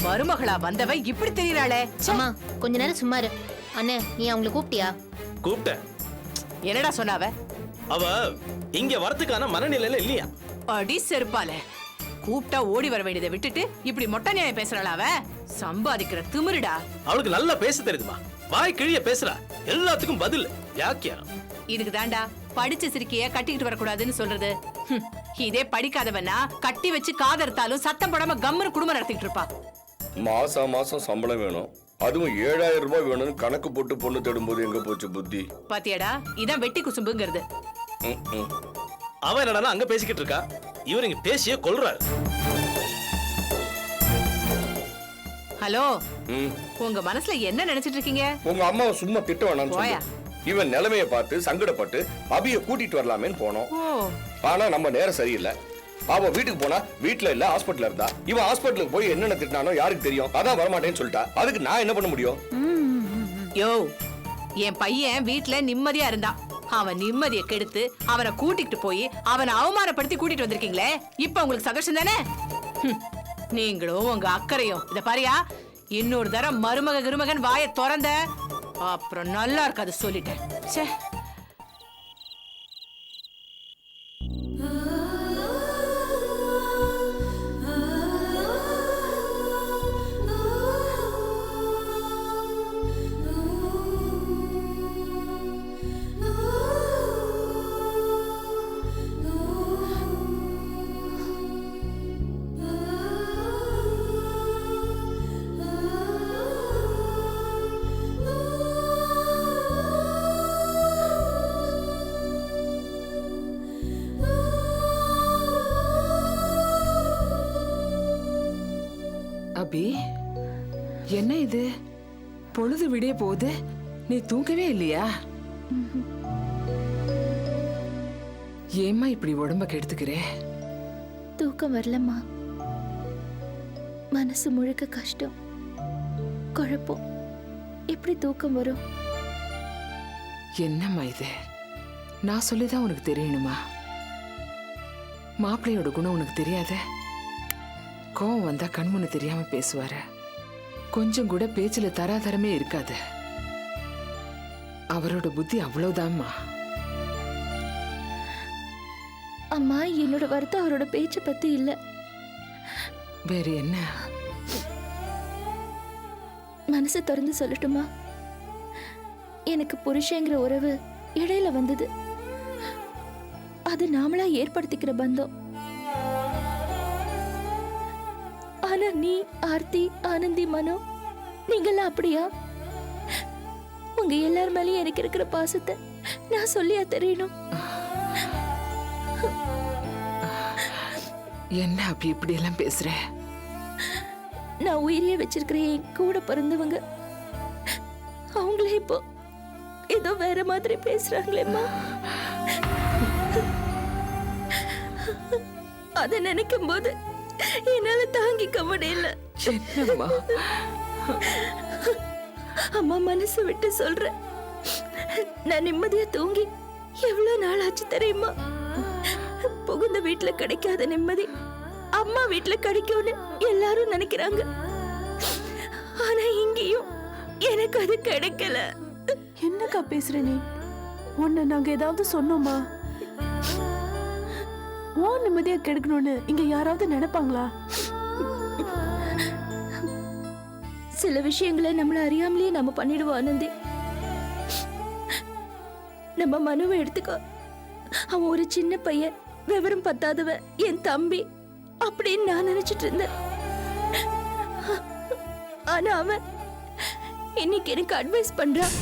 மருமகளா வந்தவ இப்படி தெரியறாளே. அம்மா கொஞ்ச நேரம் சும்மா இரு. அண்ணே நீ அவங்கள கூப்பிட்டியா? கூப்பிட்டேன். என்னடா சொன்னாவ? அவ இங்க வரதுக்கான மனநிலையில இல்லையா? அடி செருப்பால. கூப்பிட்டா ஓடி வர வேண்டியதை விட்டுட்டு இப்படி மொட்டை நியாயம் பேசுறாளா அவ? சம்பாதிக்கிற திமிருடா. அவளுக்கு நல்லா பேச தெரியுதுமா. வாய் கிழிய பேசுறா. எல்லாத்துக்கும் பதில் வியாக்கியானம். இதுக்கு தாண்டா படிச்ச சிரிக்கைய கட்டிக்கிட்டு வரக்கூடாதுன்னு சொல்றது. இதே படிக்காதவனா கட்டி வச்சு காதறுத்தாலும் சத்தம் போடாம கம்முன்னு குடும்பம் நடத்திட்டு இருப்பா. மாசம் சம்பளம் வேணும், அதுவும் 7000 ரூபாய் வேணும்னு கணக்கு போட்டு பொண்ணு தேடும்போது எங்க போச்சு புத்தி? பாத்தியாடா, இதான் வெட்டி குசும்புங்கிறது. அவன் என்னடா அங்க பேசிக்கிட்டு இருக்கா, இவர் இங்க பேசியே கொல்றாரு. ஹலோ, உங்க மனசுல என்ன நினைச்சிட்டு இருக்கீங்க? உங்க அம்மாவை சும்மா திட்ட வேணாம்னு சொல்லு. இவன் நிலைமையை பார்த்து சங்கடப்பட்டு அபிய கூட்டிட்டு வரலாமேன்னு போனோம். ஆனா நம்ம நேரம் சரியில்லை. அவ வீட்டுக்கு போனா வீட்டுல இல்ல, ஹாஸ்பிட்டல்ல இருந்தா. இவன் ஹாஸ்பிட்டலுக்கு போய் என்னென்ன திட்டினானோ யாருக்கு தெரியும்? அதான் வரமாட்டேன்னு சொல்லிட்டா. அதுக்கு நான் என்ன பண்ண முடியும்? யோ, என் பையன் வீட்டுல நிம்மதியா இருந்தான். அவன் நிம்மதியை கெடுத்து அவனை கூட்டிட்டு போய் அவனை அவமானப்படுத்தி கூட்டிட்டு வந்திருக்கீங்களே, இப்ப உங்களுக்கு சந்தோஷம் தானே? நீங்களும் உங்க அக்கறையும் இத பாரியா, இன்னொரு தரம் மருமக கிருமகன் வாயை திறந்த அப்புறம் நல்லா இருக்காது சொல்லிட்டேன். சே, அபி, என்ன இது? பொழுது விடிய போகுது, நீ தூங்கவே இல்லையா? ஏம்மா இப்படி உடம்ப கெடுத்துக்கிறே? தூக்கம் வரலம்மா. மனசு முழுக்க கஷ்டம், குழப்பம். எப்படி தூக்கம் வரும்? என்னம்மா இது? நான் சொல்லிதான் உனக்கு தெரியணுமா? மாப்பிள்ளையோட குணம் உனக்கு தெரியாத? கோவம் வந்தா கண்முன்னு தெரியாம பேசுவாரு. கொஞ்சம் கூட பேச்சுல தராதரமே இருக்காது. அவரோட புத்தி அவ்வளவுதான்மா. அம்மா, என்னோட வருத்தம் அவரோட பேச்ச பத்தி இல்ல. வேற என்ன? மனசு திறந்து சொல்லட்டுமா? எனக்கு புருஷங்கிற உறவு இடையில வந்தது. அது நாமளா ஏற்படுத்திக்கிற பந்தம். ஆனா நீ, ஆர்த்தி, ஆனந்தி, மனோ, நீங்கெல்லாம் அப்படியா? உங்க எல்லார் மேலயும் எனக்கு இருக்கிற பாசத்தை நான் சொல்லியா தெரியணும்? என்ன அப்படி இப்படி எல்லாம் பேசுற? நான் உயிரியே வச்சிருக்கிறேன் என் கூட பிறந்தவங்க. அவங்களே இப்போ ஏதோ வேற மாதிரி பேசுறாங்களேம்மா. அத நினைக்கும் போது என்னால தாங்கிக்க முடியல. அம்மா, மனசு விட்டு சொல்றேன், நான் நிம்மதியா தூங்கி எவ்வளவு நாள் ஆச்சு தெரியுமா? புகுந்த வீட்டுல கிடைக்காத நிம்மதி அம்மா வீட்டுல கிடைக்கும்னு எல்லாரும் நினைக்கிறாங்க. ஆனா இங்கேயும் எனக்கு அது கிடைக்கல. என்னக்கா பேசுற நீ? உன்னை நாங்க ஏதாவது சொன்னோமா? ஓ, நிம்மதியா கெடுக்கணும்னு இங்க யாராவது நினைப்பாங்களா? சில விஷயங்களை நம்மள அறியாமலேயே நம்ம பண்ணிடுவோம் ஆனந்தி. நம்ம மனுவை எடுத்துக்கோ. அவன் ஒரு சின்ன பையன், விவரம் பத்தாதவன், என் தம்பி அப்படின்னு நான் நினைச்சிட்டு இருந்தேன். ஆனா அவன் இன்னைக்கு எனக்கு அட்வைஸ் பண்றான்.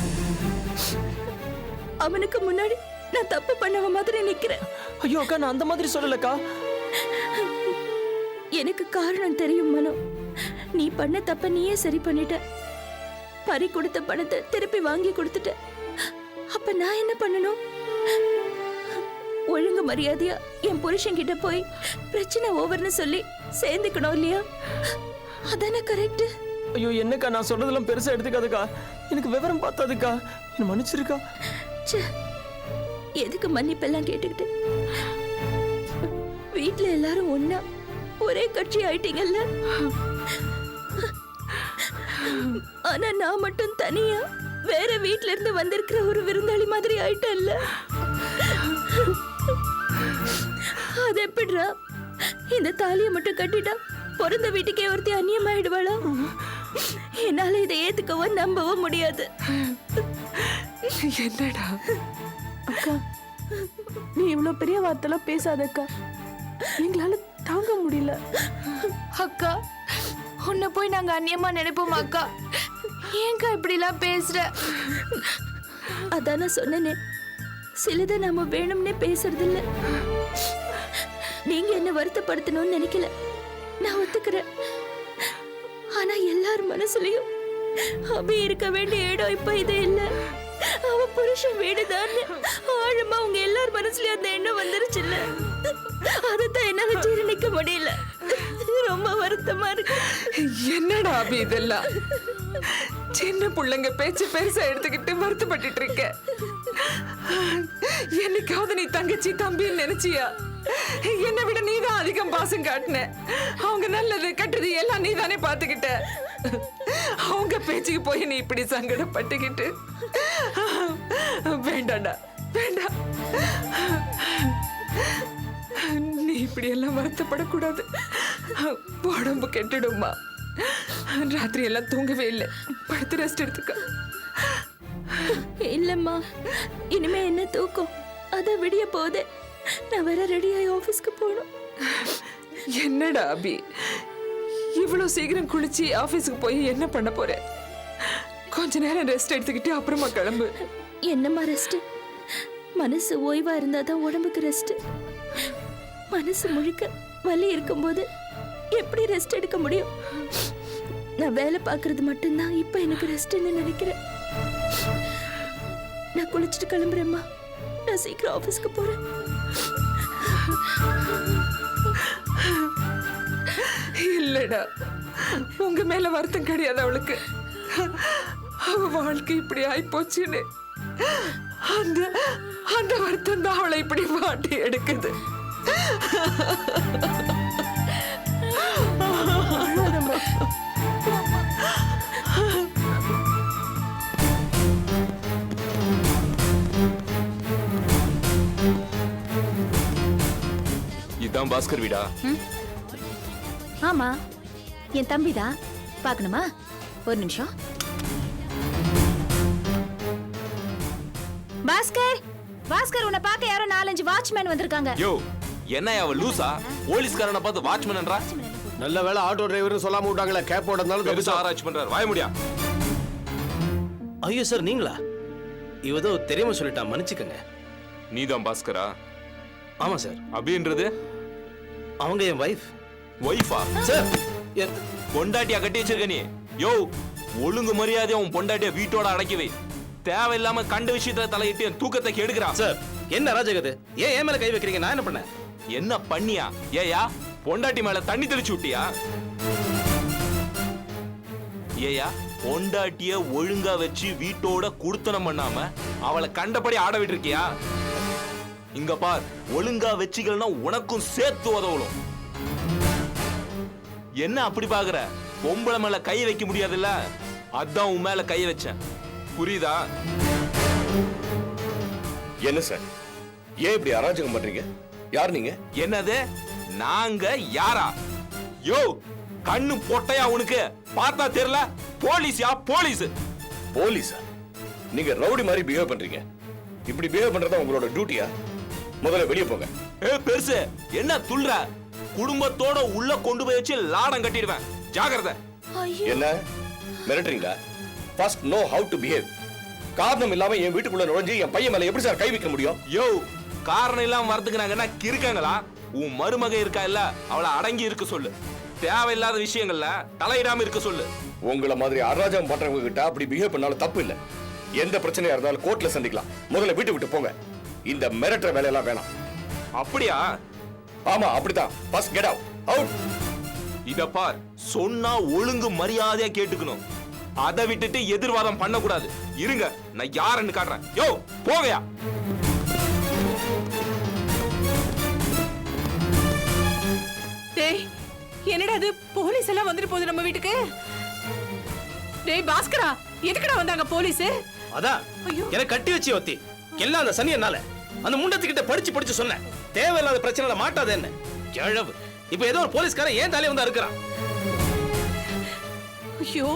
அவனுக்கு முன்னாடி நான் தப்பு பண்ணவ மாதிரி நிக்கிறேன். ஐயோ அக்கா, நான் அந்த மாதிரி சொல்லலக்கா. எனக்கு காரணம் தெரியும் மனோ. நீ பண்ண தப்ப நீயே சரி பண்ணிட்ட. பறி கொடுத்த பணத்தை திருப்பி வாங்கி கொடுத்துட்ட. அப்ப நான் என்ன பண்ணணும்? ஒழுங்கு மரியாதையா என் புருஷன் கிட்ட போய் பிரச்சனை ஓவர்னு சொல்லி சேர்ந்துக்கணும் இல்லையா? அதானே கரெக்ட்? ஐயோ என்னக்கா, நான் சொல்றதெல்லாம் பெருசா எடுத்துக்காதுக்கா. எனக்கு விவரம் பார்த்தாதுக்கா, என்ன மன்னிச்சிருக்கா. எதுக்கு மன்னிப்பெல்லாம் கேட்டுக்கிட்டு? வீட்டுல எல்லாரும் ஒன்னா ஒரே கட்சி ஆயிட்டீங்கல்ல. ஆனா நான் மட்டும் தனியா வேற வீட்ல இருந்து வந்திருக்கிற ஒரு விருந்தாளி மாதிரி ஆயிட்டல்ல. அது எப்படிடா? இந்த தாலியை மட்டும் கட்டிட்டா பிறந்த வீட்டுக்கே ஒருத்தி அந்நியமாயிடுவாளா? என்னால இதை ஏத்துக்கவோ நம்பவோ முடியாது. என்னடா அக்கா, நீ இவ்வளவு பெரிய வார்த்தைலாம் பேசாதக்கா. எங்களால தாங்க முடியல. அக்கா, உன்னை போய் நாங்க அந்நியமா நினைப்போமா அக்கா? ஏங்கா இப்படி எல்லாம் பேசுற? அதான சொன்னேனே, சிலதை நாம வேணும்னே பேசுறது இல்ல. நீங்க என்ன வருத்தப்படுத்தணும்னு நினைக்கல, நான் ஒத்துக்கிறேன். ஆனா எல்லார் மனசுலயும் அபி இருக்க வேண்டிய இடம் இப்ப இது இல்ல. அவ புருஷன் வீடுதான் ஆழமா உங்க எல்லார் மனசுலயும் அந்த எண்ணம் வந்துருச்சுல்ல. அதைத்தான் என்னால ஜீரணிக்க முடியல. ரொம்ப வருத்தமா இருக்கு. என்னடா அபி இதெல்லாம்? சின்ன பிள்ளைங்க பேச்சு பெருசா எடுத்துக்கிட்டு வருத்தப்பட்டு இருக்க. என்னைக்காவது நீ தங்கச்சி தம்பின்னு நினைச்சியா? என்னை விட நீதான் அதிகம் பாசம் காட்டின. அவங்க நல்லது கட்டுறது எல்லாம் நீதானே பாத்துக்கிட்ட. அவங்க பேச்சுக்கு போய் நீ இப்படி சங்கடப்பட்டுக்கிட்டு வேண்டாடா, வேண்டாம். நீ இப்படி எல்லாம் வருத்தப்படக்கூடாது. உடம்பு கெட்டுடுமா. ராத்திரி எல்லாம் தூங்கவே இல்லை. படுத்து ரெஸ்ட் எடுத்துக்க. இல்லம்மா, இனிமே என்ன தூக்கம்? அத விடிய போதே. நான் வேற ரெடியாகி ஆபீஸ்க்கு போகணும். என்னடா அபி, இவ்வளவு சீக்கிரம் குளிச்சு ஆபீஸ்க்கு போய் என்ன பண்ண போற? கொஞ்ச நேரம் ரெஸ்ட் எடுத்துக்கிட்டு அப்புறமா கிளம்பு. என்னம்மா ரெஸ்ட்? மனசு ஓய்வா இருந்தாதான் உடம்புக்கு ரெஸ்ட். மனசு முழுக்க வலி இருக்கும்போது எப்படி ரெஸ்ட் எடுக்க முடியும்? நான் வேலை பார்க்கறது மட்டும்தான் இப்ப எனக்கு ரெஸ்ட்னு நினைக்கிறேன். நான் குளிச்சுட்டு கிளம்புறேம்மா. நான் சீக்கிரம் ஆபீஸ்க்கு போறேன். இல்லடா, உங்க மேல வருத்தம் கிடையாது அவளுக்கு. அவ வாழ்க்கை இப்படி ஆயிப்போச்சுன்னு அந்த அந்த வருத்தம் தான் அவளை இப்படி மாட்டி எடுக்குது. இதான் பாஸ்கர் வீடா? ஆமா, என் தம்பி தான். பார்க்கணுமா? ஒரு நிமிஷம். பாஸ்கர், பாஸ்கர், உன்னை பார்க்க யாரோ 4-5 வாட்ச்மேன் வந்திருக்காங்க. யோ, என்ன அவ லூசா? போலீஸ்காரனை பார்த்து வாட்ச்மேன்ன்றா? நல்ல வேளை ஆட்டோ டிரைவர்னு சொல்லாம விட்டாங்களே. கேப் போட்டதுனால பெருசா ஆராய்ச்சி பண்றாரு. வாய முடியா? ஐயோ சார், நீங்களா? இவதோ தெரியாம சொல்லிட்டா, மன்னிச்சுக்கங்க. நீதான் பாஸ்கரா? ஆமா சார். அபின்றது அவங்க என் வைஃப். ஒய்ஃபா? சார், பொண்டாட்டியா கட்டி வச்சிருக்க நீ? யோ, ஒழுங்கு மரியாதையா உன் பொண்டாட்டிய வீட்டோட அடக்கி வை. தேவையில்லாம கண்ட விஷயத்துல தலையிட்டு என் தூக்கத்தை கெடுக்கிறான். சார், என்ன ராஜகது? ஏன் என் மேல கை வைக்கிறீங்க? நான் என்ன பண்ணேன்? என்ன பண்ணியா? ஏயா, பொண்டாட்டி மேல தண்ணி தெளிச்சு விட்டியா? ஏயா, பொண்டாட்டிய ஒழுங்கா வச்சு வீட்டோட குடுத்தனம் பண்ணாம அவளை கண்டபடி ஆட விட்டுருக்கியா? இங்க பார், ஒழுங்கா வச்சுக்கலன்னா உனக்கும் சேர்த்து உதவலும். என்ன அப்படி பாக்குற? பொம்பளை மேல கை வைக்க முடியாதுல்ல, அதான் உன் மேல கை வச்சேன். புரியுதா? என்ன சார், ஏன் இப்படி அராஜகம் பண்றீங்க? யார் நீங்க? என்னது நாங்க யாரா? யோ, கண்ணு பொட்டையா உனக்கு? பார்த்தா தெரியல? போலீஸ்யா, போலீஸ். போலீஸா? நீங்க ரவுடி மாதிரி பிஹேவ் பண்றீங்க. இப்படி பிஹேவ் பண்றதா உங்களோட டியூட்டியா? முதல்ல வெளியே போங்க. பெருசு, என்ன துள்ற? குடும்பத்தோட உள்ள கொண்டு போய் வச்சு லாடம் கட்டிடுவேன். ஜாகிரதை. என்ன மிரட்டுறீங்களா? First know how to behave. காரணம் இல்லாம என் வீட்டுக்குள்ள நுழைஞ்சு என் பையன் மேல எப்படி சார் கை வைக்க முடியும்? யோ, காரணம் இல்லாம வரதுக்கு நாங்க என்ன கிறுக்காங்களா? உன் மருமக இருக்கா இல்ல, அவளை அடங்கி இருக்க சொல்லு. தேவையில்லாத விஷயங்கள்ல தலையிடாம இருக்க சொல்லு. உங்களை மாதிரி அராஜகம் பண்றவங்க கிட்ட அப்படி பிஹேவ் பண்ணாலும் தப்பு இல்ல. எந்த பிரச்சனையா இருந்தாலும் கோர்ட்ல சந்திக்கலாம். முதல்ல வீட்டு விட்டு போங்க. இந்த மிரட்டுற வேலையெல்லாம் வேணாம். அப்படியா? ஆமா, அப்படிதான். First get out. இத பார், சொன்னா ஒழுங்கு மரியாதையா கேட்டுக்கணும். அதை விட்டுட்டு எதிர்வாதம் பண்ண கூடாது. இருங்க, நான் யாருன்னு காட்டுறேன். யோ, போகையா? டேய், என்னடா அது? போலீஸ் எல்லாம் வந்துட்டு போகுது நம்ம வீட்டுக்கு. டேய் பாஸ்கரா, எதுக்குடா வந்தாங்க போலீஸ்? அதான் எனக்கு கட்டி வச்சு ஒத்தி எல்லாம் அந்த சனி என்னால அந்த முண்டத்துக்கிட்ட படிச்சு சொன்னேன். தேவையில்லாத பிரச்சனைல மாட்டாத என்ன கிழவு. இப்ப ஏதோ ஒரு போலீஸ்காரன் ஏன் தலைய வந்து இருக்கிறான். ஐயோ,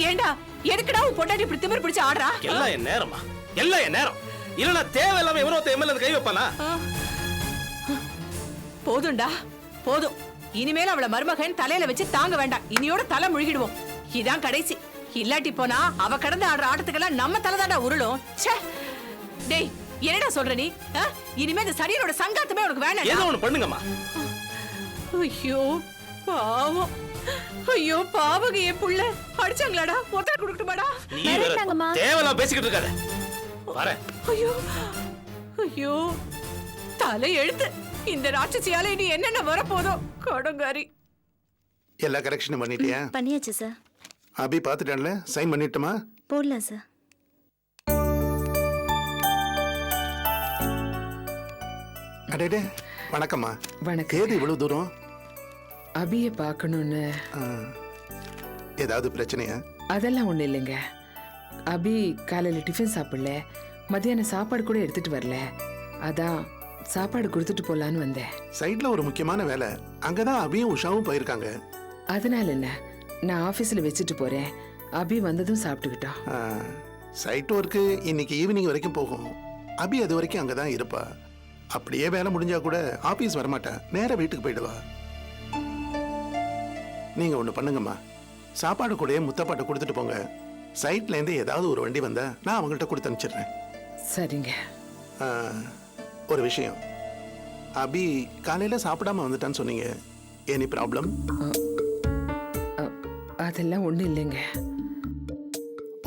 ஏண்டா எதுக்குடா உன் பொண்டாட்டி இப்படி திமிரு பிடிச்சு ஆடுறா? எல்லாம் என் நேரமா, எல்லாம் என் நேரம். இல்லனா தேவையில்லாம இவனோ எம்எல்ஏ கை வைப்பானா? போதும்டா போதும். இனிமேல் அவள மருமகன் தலையில வச்சு தாங்க வேண்டாம். இனியோட தலை முழுகிடுவோம். இதான் கடைசி. இல்லாட்டி போனா அவ கடந்து ஆடுற ஆட்டத்துக்கெல்லாம் நம்ம தலைதாண்டா உருளும். ச்சே. டேய் என்னடா சொல்ற நீ? இனிமே இந்த சரியனோட சங்காத்தமே உனக்கு வேணாம். ஏதோ ஒண்ணு பண்ணுங்கம்மா. ஐயோ பாவம். ஐயோ பாவங்க என் புள்ள. அடிச்சாங்களாடா? ஒத்தர கொடுக்கட்டுமாடா? நீ தேவையில்லாம பேசிக்கிட்டு இருக்காத. வரேன். ஐயோ ஐயோ தலை எழுத்து. இந்த ராட்சசியால இனி என்னென்ன வரப்போதோ கடங்காரி. எல்லா கரெக்ஷனும் பண்ணிட்டியா? பண்ணியாச்சு சார். அபி பார்த்துட்டான்ல, சைன் பண்ணிட்டுமா? போடலாம் சார். அடேடே வணக்கம்மா. வணக்கம். ஏது இவ்வளவு தூரம்? அபியை பார்க்கணும்னு. ஏதாவது பிரச்சனையா? அதெல்லாம் ஒண்ணு இல்லைங்க. அபி காலையில டிஃபன் சாப்பிடல, மத்தியானம் சாப்பாடு கூட எடுத்துட்டு வரல. அதான் சாப்பாடு கொடுத்துட்டு போலான்னு வந்தேன். சைட்ல ஒரு முக்கியமான வேலை, அங்கதான் அபியும் உஷாவும் போயிருக்காங்க. அதனால என்ன, நான் ஆபீஸ்ல வச்சுட்டு போறேன். அபி வந்ததும் சாப்பிட்டுக்கிட்டோம். சைட் ஒர்க்கு இன்னைக்கு ஈவினிங் வரைக்கும் போகும். அபி அது வரைக்கும் அங்கதான் இருப்பா. அப்படியே வேலை முடிஞ்சா கூட ஆபீஸ் வரமாட்டா, நேரா வீட்டுக்கு போயிடுவா. நீங்க ஒண்ணு பண்ணுங்கம்மா, சாப்பாடு கூட முத்தப்பாட்டை கொடுத்துட்டு போங்க. சைட்ல இருந்து ஏதாவது ஒரு வண்டி வந்தா நான் அவங்கள்ட்ட கொடுத்து அனுப்பிச்சிடுறேன். சரிங்க. ஒரு விஷயம், அபி காலையில சாப்பிடாம வந்துட்டான்னு சொன்னீங்க. Any problem? அதெல்லாம் ஒண்ணு இல்லைங்க.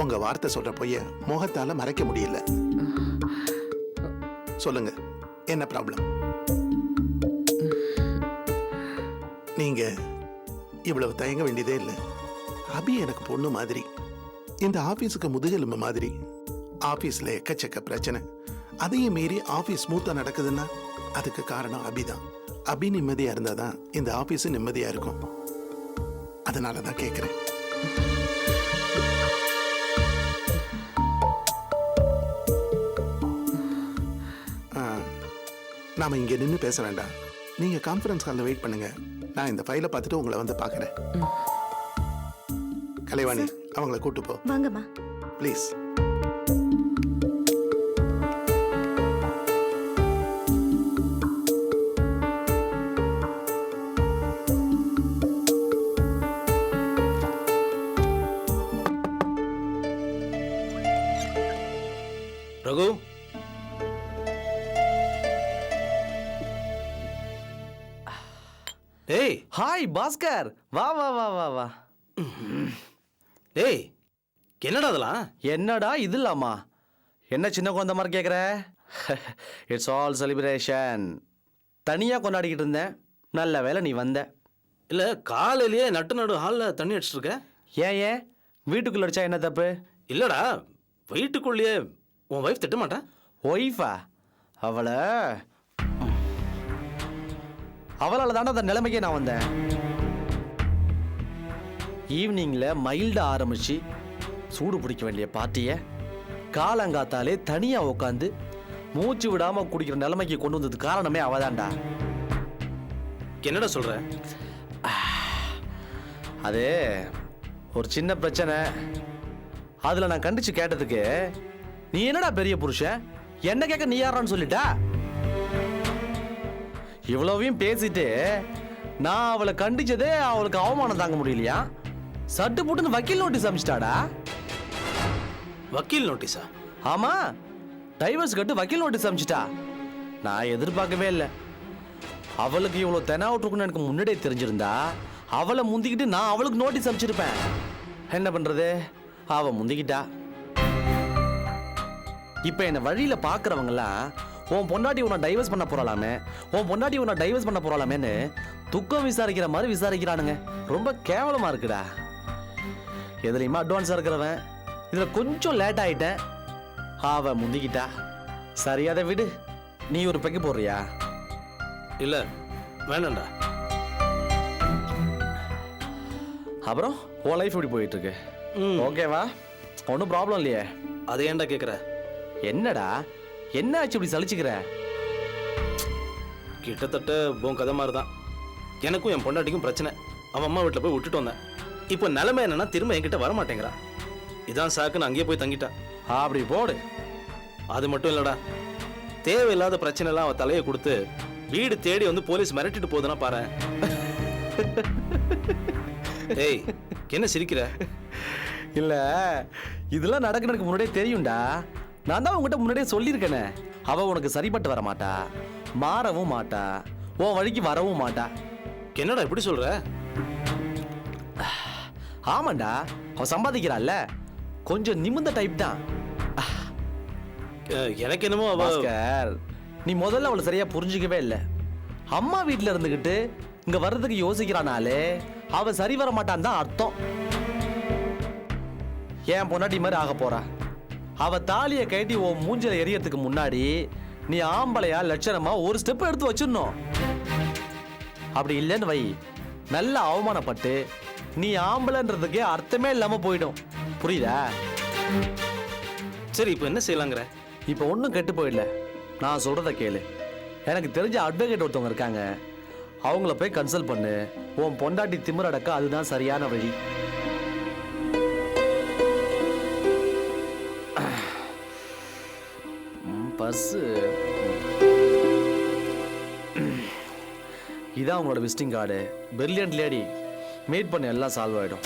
உங்க வார்த்தை சொல்ற பொய்ய முகத்தால மறைக்க முடியல. சொல்லுங்க, என்ன ப்ராப்ளம்? நீங்க இவ்வளவு தயங்க வேண்டியதே இல்லை. அபி எனக்கு பொண்ணு மாதிரி, இந்த ஆபீஸுக்கு முதுகெலும்பு மாதிரி. ஆபீஸ்ல எக்கச்சக்க பிரச்சனை, அதையும் மீறி ஆபீஸ் ஸ்மூத்தா நடக்குதுன்னா அதுக்கு காரணம் அபிதான். அபி நிம்மதியா இருந்தாதான் இந்த ஆபீஸ் நிம்மதியா இருக்கும். அதனாலதான் கேட்கிறேன். நாம இங்க நின்று பேச வேண்டாம். நீங்க கான்ஃபரன்ஸ் ஹாலில் வெயிட் பண்ணுங்க. நான் இந்த ஃபைலை பார்த்துட்டு உங்களை வந்து பார்க்குறேன். கலைவாணி, அவங்கள கூட்டு போ. வாங்கம்மா. ப்ளீஸ். ரகு, டேய். ஹாய் பாஸ்கர், வா வா வா வா வா. டேய் என்னடா அதெல்லாம்? என்னடா இது இல்லாமா? என்ன சின்ன குழந்தை மாதிரி கேட்குற? It's all celebration. தனியாக கொண்டாடிக்கிட்டு இருந்தேன், நல்ல வேலை நீ வந்த. இல்லை, காலையிலேயே நடு ஹாலில் தண்ணி அடிச்சிட்டு இருக்க. ஏன் வீட்டுக்குள்ள அடிச்சா என்ன தப்பு? இல்லடா, வீட்டுக்குள்ளேயே உன் வைஃப் திட்ட மாட்டா? ஒய்ஃபா? அவளால் தானே அந்த நிலைமைக்கே நான் வந்தேன். ஈவினிங்கில் மைல்டாக ஆரம்பிச்சு சூடு பிடிக்க வேண்டிய பார்ட்டியை காலங்காத்தாலே தனியாக உட்காந்து மூச்சு விடாமல் குடிக்கிற நிலைமைக்கு கொண்டு வந்தது காரணமே அவதான்டா. என்னடா சொல்ற? அது ஒரு சின்ன பிரச்சனை. அதில் நான் கண்டிச்சு கேட்டதுக்கு நீ என்னடா பெரிய புருஷன், என்ன கேட்க நீ யாரான்னு சொல்லிட்டா. இவ்வளவையும் பேசிட்டு நான் அவளை கண்டிச்சதே அவளுக்கு அவமானம் தாங்க முடியலையா, சட்டு போட்டு வக்கீல் நோட்டீஸ் அனுப்பிச்சிட்டாடா. வக்கீல் நோட்டீஸா? ஆமா, டைவர்ஸ் கட்டு வக்கீல் நோட்டீஸ் அனுப்பிச்சிட்டா. நான் எதிர்பார்க்கவே இல்லை. அவளுக்கு இவ்வளோ தெனாவிட்டுருக்குன்னு எனக்கு முன்னாடியே தெரிஞ்சிருந்தா அவளை முந்திக்கிட்டு நான் அவளுக்கு நோட்டீஸ் அனுப்பிச்சிருப்பேன். என்ன பண்றது, அவ முந்திக்கிட்டா. இப்போ என்னை வழியில் பார்க்குறவங்கலாம் உன் பொண்டாட்டி உன்னை டைவர்ஸ் பண்ண போறாளாமே, உன் பொண்டாட்டி உன்னை டைவர்ஸ் பண்ண போறாளாமேன்னு துக்கம் விசாரிக்கிற மாதிரி விசாரிக்கிறானுங்க. ரொம்ப கேவலமா இருக்குடா. எதுலையுமா அட்வான்ஸா இருக்கிறவன் இதுல கொஞ்சம் லேட் ஆயிட்டேன், அவ முந்திக்கிட்டா. சரி, அதை விடு. நீ ஒரு பெக்கு போடுறியா? இல்ல, வேணாண்டா. அப்புறம் உன் லைஃப் எப்படி போயிட்டு இருக்கு? ஓகேவா? ஒன்றும் ப்ராப்ளம் இல்லையே. அதை ஏன்டா கேட்குற? என்னடா என்ன ஆச்சு இப்படி சலிச்சுக்கிற? கிட்டத்தட்ட உன் கதை மாதிரி தான். எனக்கும் என் பொண்டாட்டிக்கும் பிரச்சனை. அவன் அம்மா வீட்டில் போய் விட்டுட்டு வந்தேன். இப்போ நிலைமை என்னன்னா திரும்ப என்கிட்ட வர மாட்டேங்கிறா. இதான் சாக்குன்னு அங்கேயே போய் தங்கிட்டா. அப்படி போடு. அது மட்டும் இல்லடா, தேவையில்லாத பிரச்சனை எல்லாம் அவன் தலையை கொடுத்து வீடு தேடி வந்து போலீஸ் மிரட்டிட்டு போகுதுன்னா பாரு. ஏய், என்ன சிரிக்கிற? இல்ல, இதெல்லாம் நடக்கிறதுக்கு முன்னாடியே தெரியும்டா. நான் தான் உங்ககிட்ட முன்னாடியே சொல்லியிருக்கேனே, அவ உனக்கு சரிப்பட்டு வர மாட்டா, மாறவும் மாட்டா, உன் வழிக்கு வரவும் மாட்டா. என்னடா இப்படி சொல்ற? ஆமாண்டா, அவ சம்பாதிக்கிறாள்ல, கொஞ்சம் நிமிர்ந்த டைப் தான். எனக்கு என்னமோ அவ பாஸ்கர், நீ முதல்ல அவளை சரியா புரிஞ்சுக்கவே இல்லை. அம்மா வீட்டில் இருந்துகிட்டு இங்க வர்றதுக்கு யோசிக்கிறானாலே அவ சரி வர மாட்டான்னு தான் அர்த்தம். ஏன் பொண்டாட்டி மாதிரி ஆக போறா. அவ தாலியை கட்டி உன் மூஞ்சில எரியறதுக்கு முன்னாடி நீ ஆம்பளையா லட்சணமா ஒரு ஸ்டெப் எடுத்து வச்சிடணும். அப்படி இல்லைன்னு வை, நல்ல அவமானப்பட்டு நீ ஆம்பளைன்றதுக்கே அர்த்தமே இல்லாம போயிடும். புரியுதா? சரி, இப்போ என்ன செய்யலாங்கிற? இப்போ ஒன்றும் கெட்டு போயிடல. நான் சொல்றத கேளு. எனக்கு தெரிஞ்ச அட்வொகேட் ஒருத்தவங்க இருக்காங்க, அவங்கள போய் கன்சல்ட் பண்ணு. உன் பொண்டாட்டி திமிரடக்க அதுதான் சரியான வழி. பஸ்ஸு இதான் உங்களோட visiting card. Brilliant lady, meet பண்ண எல்லாம் சால்வ் ஆயிடும்.